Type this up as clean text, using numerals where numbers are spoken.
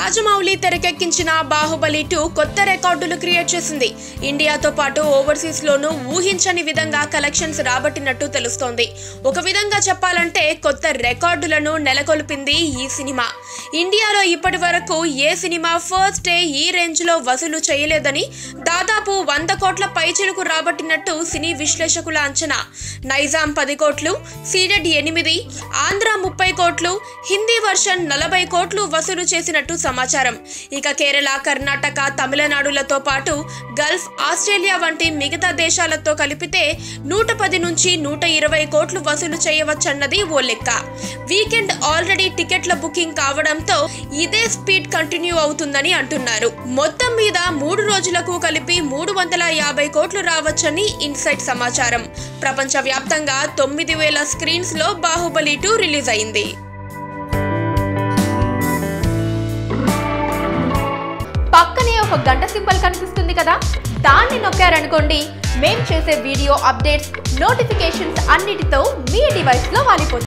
రాజమౌళి తెరకెక్కించిన బాహుబలి 2 కొత్త రికార్డులు క్రియేట్ చేసింది. ఇండియాతో పాటు ఓవర్సీస్ లోనూ ఊహించని విధంగా కలెక్షన్స్ రాబట్టినట్టు తెలుస్తోంది. ఒక విధంగా చెప్పాలంటే కొత్త రికార్డులను నెలకొల్పింది ఈ సినిమా. ఇండియాలో ఇప్పటి వరకు ఏ సినిమా ఫస్ట్ డే ఈ రేంజ్ లో వసూలు చేయలేదని, దాదాపు 100 కోట్ల పైచిలుకు రాబట్టినట్టు సినీ విశ్లేషకుల అంచనా. నైజాం 10 కోట్లు, సీడెడ్ 8, ఆంధ్ర 30 కోట్లు, హిందీ వర్షన్ 40 కోట్లు వసూలు చేసినట్టు సమాచారం. ఇక కేరళ, కర్ణాటక, తమిళనాడులతో పాటు గల్ఫ్, ఆస్ట్రేలియా వంటి మిగతా దేశాలతో కలిపితే 110 నుంచి 120 కోట్లు వసూలు చేయవచ్చన్నది ఓ లెక్క. వీకెండ్ ఆల్రెడీ టికెట్ల బుకింగ్ కావడంతో ఇదే స్పీడ్ కంటిన్యూ అవుతుందని అంటున్నారు. మొత్తం మీద 3 రోజులకు కలిపి 350 కోట్లు రావచ్చని ఇన్సైట్ సమాచారం. ప్రపంచవ్యాప్తంగా 9000 స్క్రీన్స్ లో బాహుబలి 2 రిలీజ్ అయింది. పక్కనే ఒక గంట సింబల్ కనిపిస్తుంది కదా, దాన్ని నొక్కారనుకోండి, మేం చేసే వీడియో అప్డేట్స్, నోటిఫికేషన్స్ అన్నిటితో మీ డివైస్లో వాలిపోతుంది.